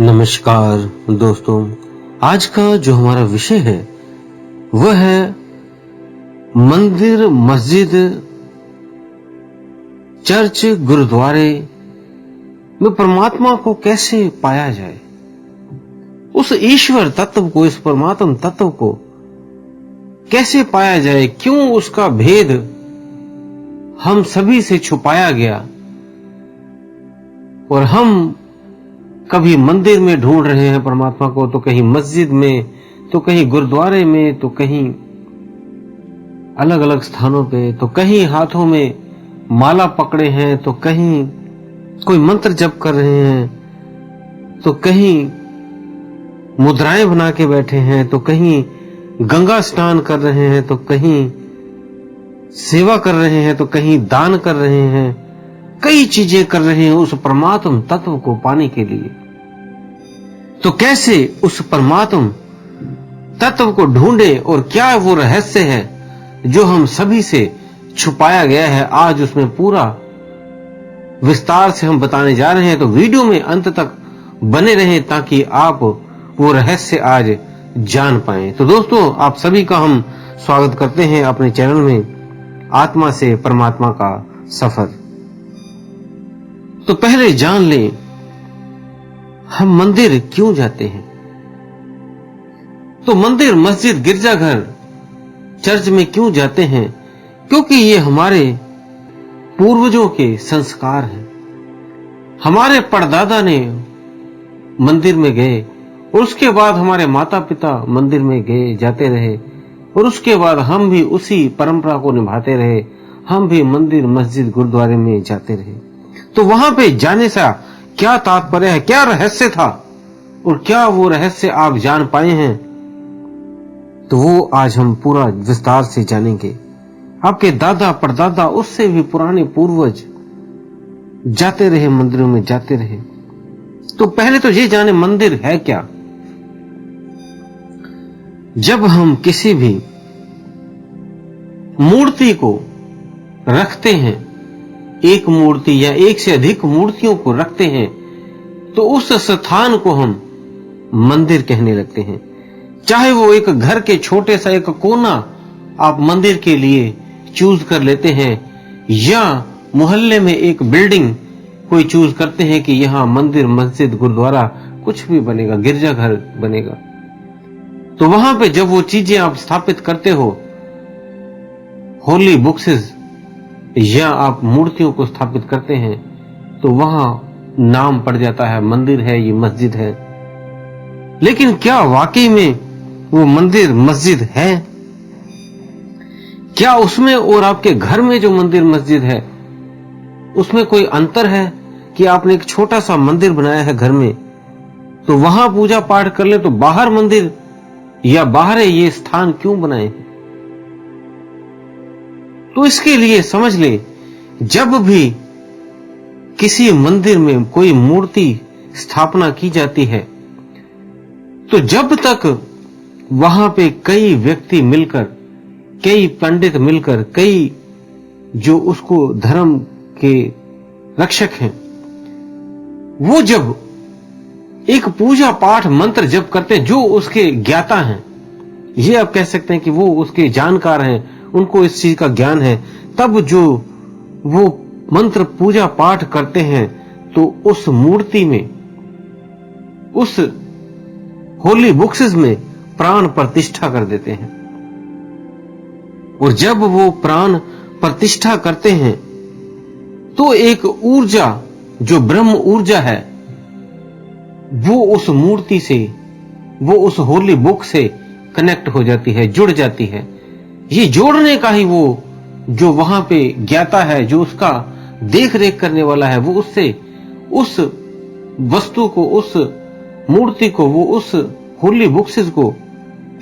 नमस्कार दोस्तों, आज का जो हमारा विषय है वह है मंदिर, मस्जिद, चर्च, गुरुद्वारे में परमात्मा को कैसे पाया जाए। उस ईश्वर तत्व को, इस परमात्मा तत्व को कैसे पाया जाए, क्यों उसका भेद हम सभी से छुपाया गया और हम कभी मंदिर में ढूंढ रहे हैं परमात्मा को, तो कहीं मस्जिद में, तो कहीं गुरुद्वारे में, तो कहीं अलग अलग स्थानों पे, तो कहीं हाथों में माला पकड़े हैं, तो कहीं कोई मंत्र जप कर रहे हैं, तो कहीं मुद्राएं बना के बैठे हैं, तो कहीं गंगा स्नान कर रहे हैं, तो कहीं सेवा कर रहे हैं, तो कहीं दान कर रहे हैं, कई चीजें कर रहे हैं उस परमात्म तत्व को पाने के लिए। तो कैसे उस परमात्म तत्व को ढूंढे और क्या वो रहस्य है जो हम सभी से छुपाया गया है, आज उसमें पूरा विस्तार से हम बताने जा रहे हैं। तो वीडियो में अंत तक बने रहें ताकि आप वो रहस्य आज जान पाएं। तो दोस्तों, आप सभी का हम स्वागत करते हैं अपने चैनल में आत्मा से परमात्मा का सफर। तो पहले जान लें, हम मंदिर क्यों जाते हैं। तो मंदिर, मस्जिद, गिरजाघर, चर्च में क्यों जाते हैं? क्योंकि ये हमारे पूर्वजों के संस्कार हैं। हमारे परदादा ने मंदिर में गए और उसके बाद हमारे माता पिता मंदिर में गए, जाते रहे और उसके बाद हम भी उसी परंपरा को निभाते रहे। हम भी मंदिर, मस्जिद, गुरुद्वारे में जाते रहे। तो वहां पे जाने से क्या तात्पर्य है, क्या रहस्य था और क्या वो रहस्य आप जान पाए हैं, तो वो आज हम पूरा विस्तार से जानेंगे। आपके दादा परदादा, उससे भी पुराने पूर्वज जाते रहे, मंदिरों में जाते रहे। तो पहले तो ये जाने मंदिर है क्या। जब हम किसी भी मूर्ति को रखते हैं, एक मूर्ति या एक से अधिक मूर्तियों को रखते हैं, तो उस स्थान को हम मंदिर कहने लगते हैं। चाहे वो एक घर के छोटे सा एक कोना आप मंदिर के लिए चूज कर लेते हैं, या मोहल्ले में एक बिल्डिंग कोई चूज करते हैं कि यहां मंदिर, मस्जिद, गुरुद्वारा कुछ भी बनेगा, गिरजाघर बनेगा। तो वहां पे जब वो चीजें आप स्थापित करते हो, होली बुक्सेस, या आप मूर्तियों को स्थापित करते हैं, तो वहां नाम पड़ जाता है मंदिर है, ये मस्जिद है। लेकिन क्या वाकई में वो मंदिर, मस्जिद है? क्या उसमें और आपके घर में जो मंदिर, मस्जिद है, उसमें कोई अंतर है कि आपने एक छोटा सा मंदिर बनाया है घर में, तो वहां पूजा पाठ कर ले, तो बाहर मंदिर या बाहर ये स्थान क्यों बनाए हैं? तो इसके लिए समझ ले, जब भी किसी मंदिर में कोई मूर्ति स्थापना की जाती है, तो जब तक वहां पे कई व्यक्ति मिलकर, कई पंडित मिलकर, कई जो उसको धर्म के रक्षक हैं, वो जब एक पूजा पाठ मंत्र जप करते हैं, जो उसके ज्ञाता हैं, ये आप कह सकते हैं कि वो उसके जानकार हैं, उनको इस चीज का ज्ञान है, तब जो वो मंत्र पूजा पाठ करते हैं, तो उस मूर्ति में, उस होली बुक्सेस में प्राण प्रतिष्ठा कर देते हैं। और जब वो प्राण प्रतिष्ठा करते हैं, तो एक ऊर्जा, जो ब्रह्म ऊर्जा है, वो उस मूर्ति से, वो उस होली बुक से कनेक्ट हो जाती है, जुड़ जाती है। ये जोड़ने का ही वो जो वहां पे ज्ञाता है, जो उसका देख रेख करने वाला है, वो उससे उस वस्तु को, उस मूर्ति को, वो उस होली बुक्सेस को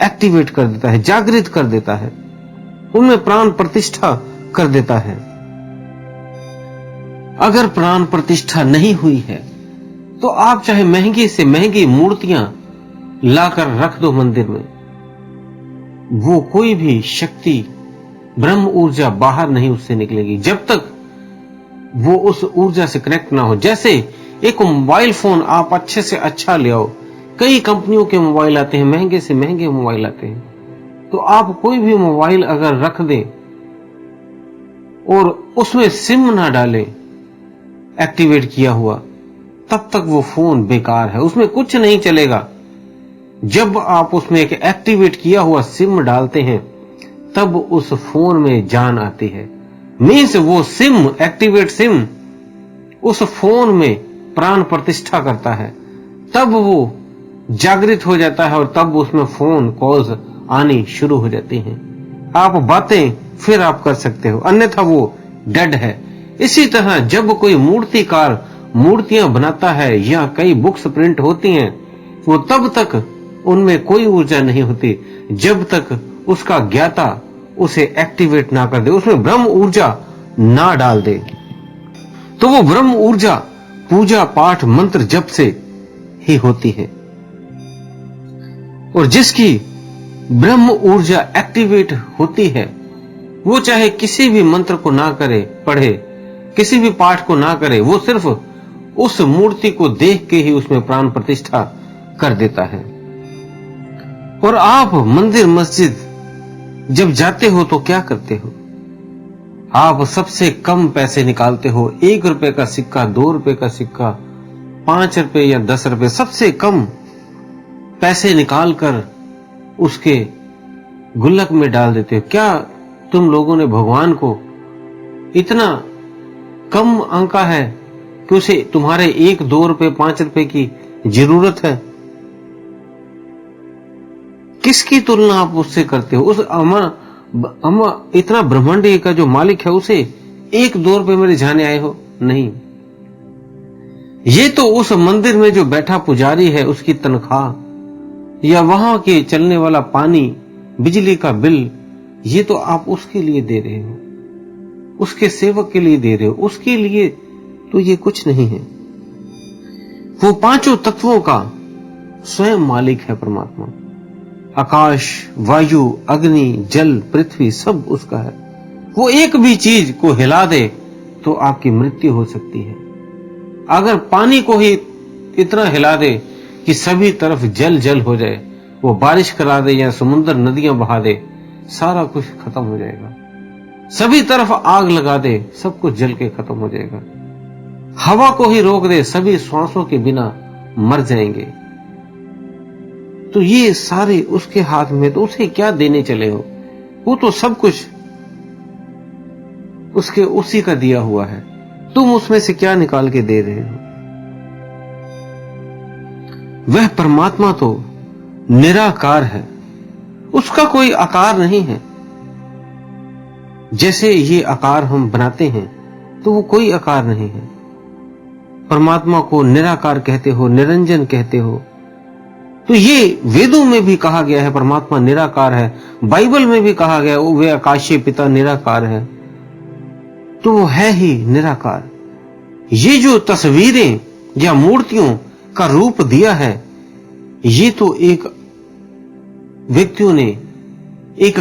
एक्टिवेट कर देता है, जागृत कर देता है, उनमें प्राण प्रतिष्ठा कर देता है। अगर प्राण प्रतिष्ठा नहीं हुई है, तो आप चाहे महंगी से महंगी मूर्तियां लाकर रख दो मंदिर में, वो कोई भी शक्ति, ब्रह्म ऊर्जा बाहर नहीं उससे निकलेगी, जब तक वो उस ऊर्जा से कनेक्ट ना हो। जैसे एक मोबाइल फोन आप अच्छे से अच्छा ले आओ, कई कंपनियों के मोबाइल आते हैं, महंगे से महंगे मोबाइल आते हैं, तो आप कोई भी मोबाइल अगर रख दें और उसमें सिम ना डालें एक्टिवेट किया हुआ, तब तक वो फोन बेकार है, उसमें कुछ नहीं चलेगा। जब आप उसमें एक एक्टिवेट किया हुआ सिम डालते हैं तब उस फोन में जान आती है। मीन्स वो सिम, एक्टिवेट सिम उस फोन में प्राण प्रतिष्ठा करता है, तब वो जागृत हो जाता है और तब उसमें फोन कॉल्स आनी शुरू हो जाती हैं। आप बातें फिर आप कर सकते हो, अन्यथा वो डेड है। इसी तरह जब कोई मूर्तिकार मूर्तियां बनाता है या कई बुक्स प्रिंट होती हैं, वो तब तक उनमें कोई ऊर्जा नहीं होती जब तक उसका ज्ञाता उसे एक्टिवेट ना कर दे, उसमें ब्रह्म ऊर्जा ना डाल दे। तो वो ब्रह्म ऊर्जा पूजा पाठ मंत्र जप से ही होती है। और जिसकी ब्रह्म ऊर्जा एक्टिवेट होती है, वो चाहे किसी भी मंत्र को ना करे, पढ़े, किसी भी पाठ को ना करे, वो सिर्फ उस मूर्ति को देख के ही उसमें प्राण प्रतिष्ठा कर देता है। और आप मंदिर मस्जिद जब जाते हो तो क्या करते हो? आप सबसे कम पैसे निकालते हो, 1 रुपए का सिक्का, 2 रुपए का सिक्का, 5 रुपए या 10 रुपए, सबसे कम पैसे निकालकर उसके गुल्लक में डाल देते हो। क्या तुम लोगों ने भगवान को इतना कम आंका है कि उसे तुम्हारे 1, 2 रुपए, 5 रुपए की जरूरत है? किसकी तुलना आप उससे करते हो? उस इतना ब्रह्मांड का जो मालिक है, उसे 1, 2 रुपए मेरे जाने आए हो? नहीं, ये तो उस मंदिर में जो बैठा पुजारी है उसकी तनख्वाह, या वहां के चलने वाला पानी, बिजली का बिल, ये तो आप उसके लिए दे रहे हो, उसके सेवक के लिए दे रहे हो, उसके लिए तो ये कुछ नहीं है। वो पांचों तत्वों का स्वयं मालिक है परमात्मा। आकाश, वायु, अग्नि, जल, पृथ्वी सब उसका है। वो एक भी चीज को हिला दे तो आपकी मृत्यु हो सकती है। अगर पानी को ही इतना हिला दे कि सभी तरफ जल जल हो जाए, वो बारिश करा दे या समुद्र नदियां बहा दे, सारा कुछ खत्म हो जाएगा। सभी तरफ आग लगा दे, सब कुछ जल के खत्म हो जाएगा। हवा को ही रोक दे, सभी श्वासों के बिना मर जाएंगे। तो ये सारे उसके हाथ में, तो उसे क्या देने चले हो? वो तो सब कुछ उसके उसी का दिया हुआ है, तुम उसमें से क्या निकाल के दे रहे हो? वह परमात्मा तो निराकार है, उसका कोई आकार नहीं है। जैसे ये आकार हम बनाते हैं तो वो कोई आकार नहीं है। परमात्मा को निराकार कहते हो, निरंजन कहते हो, तो ये वेदों में भी कहा गया है परमात्मा निराकार है, बाइबल में भी कहा गया वे आकाशीय पिता निराकार है, तो वो है ही निराकार। ये जो तस्वीरें या मूर्तियों का रूप दिया है, ये तो एक व्यक्तियों ने एक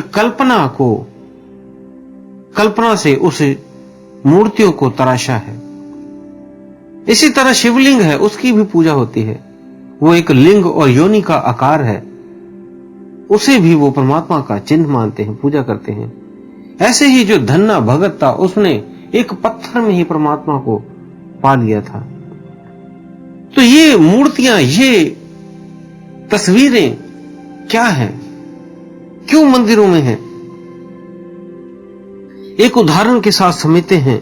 कल्पना से उस मूर्तियों को तराशा है। इसी तरह शिवलिंग है, उसकी भी पूजा होती है, वो एक लिंग और योनि का आकार है, उसे भी वो परमात्मा का चिन्ह मानते हैं, पूजा करते हैं। ऐसे ही जो धन्ना भगत था, उसने एक पत्थर में ही परमात्मा को पा लिया था। तो ये मूर्तियां, ये तस्वीरें क्या हैं? क्यों मंदिरों में हैं? एक उदाहरण के साथ समझते हैं।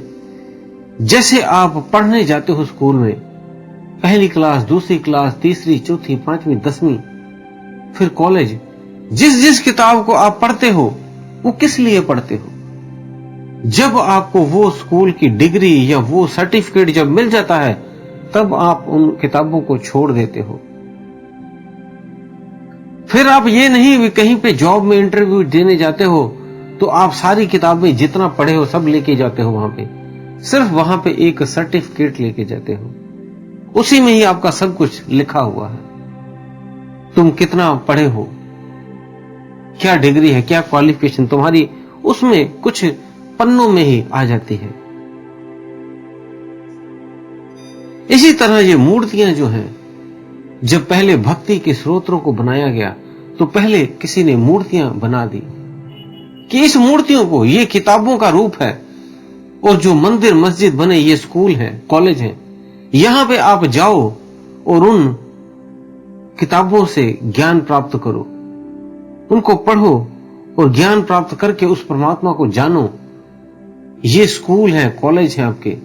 जैसे आप पढ़ने जाते हो स्कूल में, पहली क्लास, दूसरी क्लास, तीसरी, चौथी, 5वीं, 10वीं, फिर कॉलेज, जिस किताब को आप पढ़ते हो वो किस लिए पढ़ते हो? जब आपको वो स्कूल की डिग्री या वो सर्टिफिकेट जब मिल जाता है, तब आप उन किताबों को छोड़ देते हो। फिर आप ये नहीं भी कहीं पे जॉब में इंटरव्यू देने जाते हो तो आप सारी किताबें जितना पढ़े हो सब लेके जाते हो वहां पे, सिर्फ वहां पे एक सर्टिफिकेट लेके जाते हो, उसी में ही आपका सब कुछ लिखा हुआ है। तुम कितना पढ़े हो, क्या डिग्री है, क्या क्वालिफिकेशन तुम्हारी, उसमें कुछ पन्नों में ही आ जाती है। इसी तरह ये मूर्तियां जो हैं, जब पहले भक्ति के स्रोतों को बनाया गया तो पहले किसी ने मूर्तियां बना दी कि इस मूर्तियों को, ये किताबों का रूप है, और जो मंदिर मस्जिद बने ये स्कूल है, कॉलेज है, यहां पे आप जाओ और उन किताबों से ज्ञान प्राप्त करो, उनको पढ़ो और ज्ञान प्राप्त करके उस परमात्मा को जानो। ये स्कूल है, कॉलेज है आपके।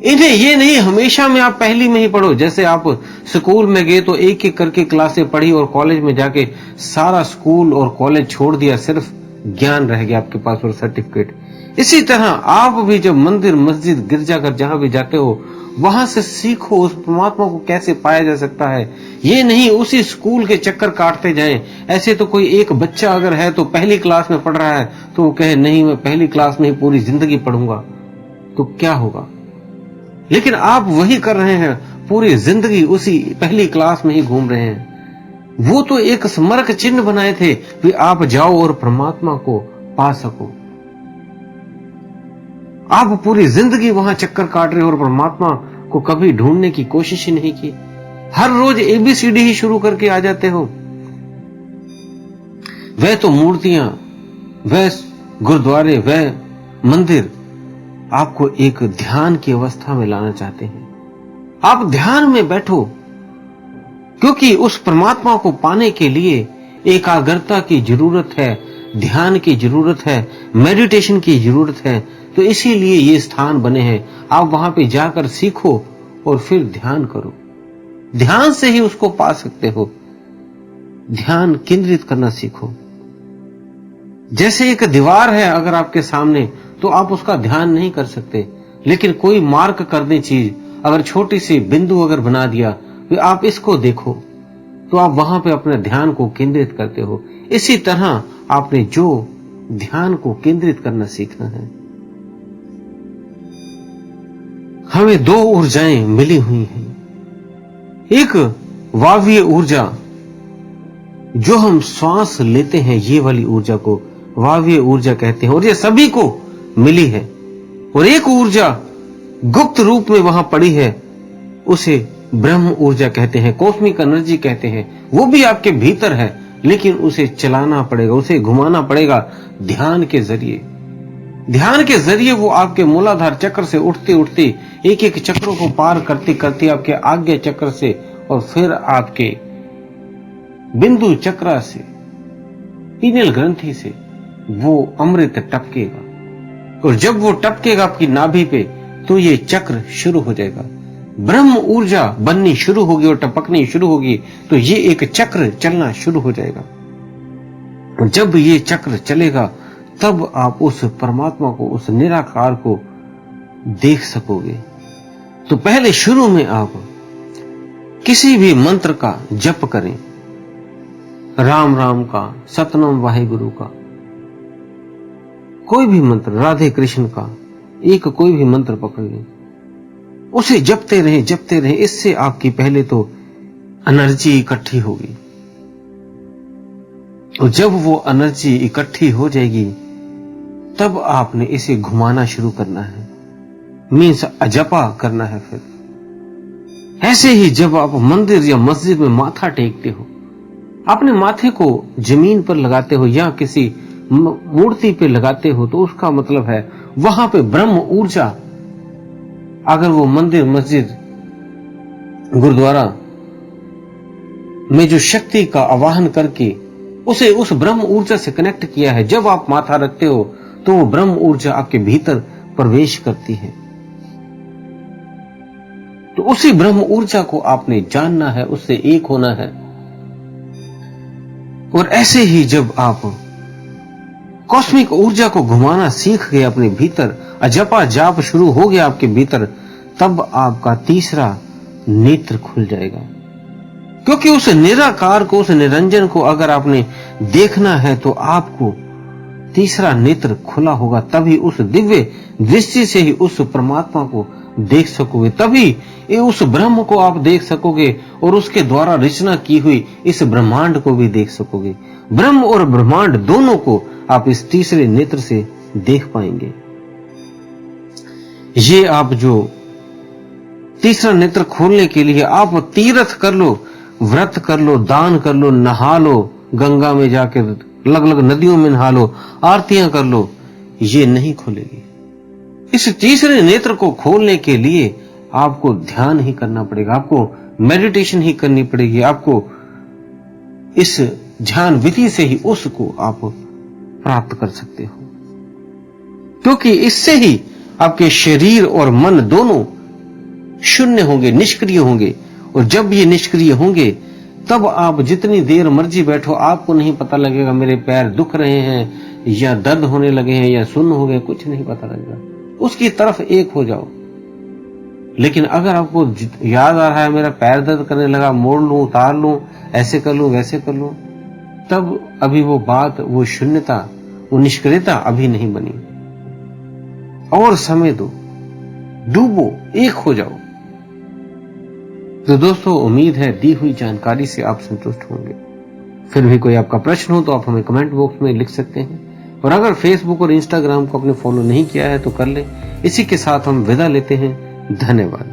इन्हें ये नहीं हमेशा में आप पहली में ही पढ़ो। जैसे आप स्कूल में गए तो एक एक करके क्लासें पढ़ी और कॉलेज में जाके सारा स्कूल और कॉलेज छोड़ दिया, सिर्फ ज्ञान रह गया आपके पास और सर्टिफिकेट। इसी तरह आप भी जब मंदिर मस्जिद गिरजाघर जहां भी जाते हो, वहां से सीखो उस परमात्मा को कैसे पाया जा सकता है। ये नहीं उसी स्कूल के चक्कर काटते जाएं। ऐसे तो कोई एक बच्चा अगर है तो पहली क्लास में पढ़ रहा है तो वो कहे नहीं मैं पहली क्लास में ही पूरी जिंदगी पढ़ूंगा, तो क्या होगा। लेकिन आप वही कर रहे हैं, पूरी जिंदगी उसी पहली क्लास में ही घूम रहे हैं। वो तो एक स्मारक चिन्ह बनाए थे कि आप जाओ और परमात्मा को पा सको। आप पूरी जिंदगी वहां चक्कर काट रहे हो और परमात्मा को कभी ढूंढने की कोशिश ही नहीं की। हर रोज ABCD ही शुरू करके आ जाते हो। वह तो मूर्तियां, वह गुरुद्वारे, वह मंदिर आपको एक ध्यान की अवस्था में लाना चाहते हैं। आप ध्यान में बैठो, क्योंकि उस परमात्मा को पाने के लिए एकाग्रता की जरूरत है, ध्यान की जरूरत है, मेडिटेशन की जरूरत है। तो इसीलिए ये स्थान बने हैं। आप वहां पे जाकर सीखो और फिर ध्यान करो। ध्यान से ही उसको पा सकते हो। ध्यान केंद्रित करना सीखो। जैसे एक दीवार है अगर आपके सामने, तो आप उसका ध्यान नहीं कर सकते, लेकिन कोई मार्क करने चीज अगर छोटी सी बिंदु अगर बना दिया तो आप इसको देखो, तो आप वहां पे अपने ध्यान को केंद्रित करते हो। इसी तरह आपने जो ध्यान को केंद्रित करना सीखना है। हमें दो ऊर्जाएं मिली हुई हैं। एक वायवीय ऊर्जा, जो हम श्वास लेते हैं, ये वाली ऊर्जा को वायवीय ऊर्जा कहते हैं और ये सभी को मिली है। और एक ऊर्जा गुप्त रूप में वहां पड़ी है, उसे ब्रह्म ऊर्जा कहते हैं, कॉस्मिक एनर्जी कहते हैं। वो भी आपके भीतर है, लेकिन उसे चलाना पड़ेगा, उसे घुमाना पड़ेगा ध्यान के जरिए। ध्यान के जरिए वो आपके मूलाधार चक्र से उठते उठते एक एक चक्रों को पार करते करते आपके आज्ञा चक्र से और फिर आपके बिंदु चक्र से, पीनेल ग्रंथि से वो अमृत टपकेगा। और जब वो टपकेगा आपकी नाभि पे, तो ये चक्र शुरू हो जाएगा। ब्रह्म ऊर्जा बननी शुरू होगी और टपकनी शुरू होगी, तो ये एक चक्र चलना शुरू हो जाएगा। और जब ये चक्र चलेगा, तब आप उस परमात्मा को, उस निराकार को देख सकोगे। तो पहले शुरू में आप किसी भी मंत्र का जप करें, राम राम का, सतनाम वाहेगुरु का, कोई भी मंत्र, राधे कृष्ण का, एक कोई भी मंत्र पकड़ लें, उसे जपते रहें। इससे आपकी पहले तो एनर्जी इकट्ठी होगी, और जब वो एनर्जी इकट्ठी हो जाएगी, तब आपने इसे घुमाना शुरू करना है, मीन्स अजपा करना है। फिर ऐसे ही जब आप मंदिर या मस्जिद में माथा टेकते हो, अपने माथे को जमीन पर लगाते हो या किसी मूर्ति पे लगाते हो, तो उसका मतलब है वहां पे ब्रह्म ऊर्जा, अगर वो मंदिर मस्जिद गुरुद्वारा में जो शक्ति का आवाहन करके उसे उस ब्रह्म ऊर्जा से कनेक्ट किया है, जब आप माथा रखते हो तो वो ब्रह्म ऊर्जा आपके भीतर प्रवेश करती है। तो उसी ब्रह्म ऊर्जा को आपने जानना है, उससे एक होना है। और ऐसे ही जब आप कॉस्मिक ऊर्जा को घुमाना सीख गए अपने भीतर, अजपा जाप शुरू हो गया आपके भीतर, तब आपका तीसरा नेत्र खुल जाएगा। क्योंकि उस निराकार को, उस निरंजन को अगर आपने देखना है, तो आपको तीसरा नेत्र खुला होगा। तभी उस दिव्य दृष्टि से ही उस परमात्मा को देख सकोगे, तभी उस ब्रह्म को आप देख सकोगे और उसके द्वारा रचना की हुई इस ब्रह्मांड को भी देख सकोगे। ब्रह्म और ब्रह्मांड दोनों को आप इस तीसरे नेत्र से देख पाएंगे। ये आप जो तीसरा नेत्र खोलने के लिए आप तीर्थ कर लो, व्रत कर लो, दान कर लो, नहा लो, गंगा में जाके अलग अलग नदियों में नहा लो, आरतियां कर लो, ये नहीं खुलेगी। इस तीसरे नेत्र को खोलने के लिए आपको ध्यान ही करना पड़ेगा, आपको मेडिटेशन ही करनी पड़ेगी, आपको इस ध्यान विधि से ही उसको आप प्राप्त कर सकते हो, क्योंकि इससे ही आपके शरीर और मन दोनों शून्य होंगे, निष्क्रिय होंगे। और जब ये निष्क्रिय होंगे तब आप जितनी देर मर्जी बैठो, आपको नहीं पता लगेगा मेरे पैर दुख रहे हैं या दर्द होने लगे हैं या सुन्न हो गए, कुछ नहीं पता लगेगा। उसकी तरफ एक हो जाओ। लेकिन अगर आपको याद आ रहा है मेरा पैर दर्द करने लगा, मोड़ लूं, उतार लूं, ऐसे कर लूं, वैसे कर लूं, तब अभी वो बात, वो शून्यता, वो निष्क्रियता अभी नहीं बनी। और समय दो, डूबो, एक हो जाओ। तो दोस्तों, उम्मीद है दी हुई जानकारी से आप संतुष्ट होंगे। फिर भी कोई आपका प्रश्न हो तो आप हमें कमेंट बॉक्स में लिख सकते हैं। और अगर फेसबुक और इंस्टाग्राम को आपने फॉलो नहीं किया है तो कर ले। इसी के साथ हम विदा लेते हैं। धन्यवाद।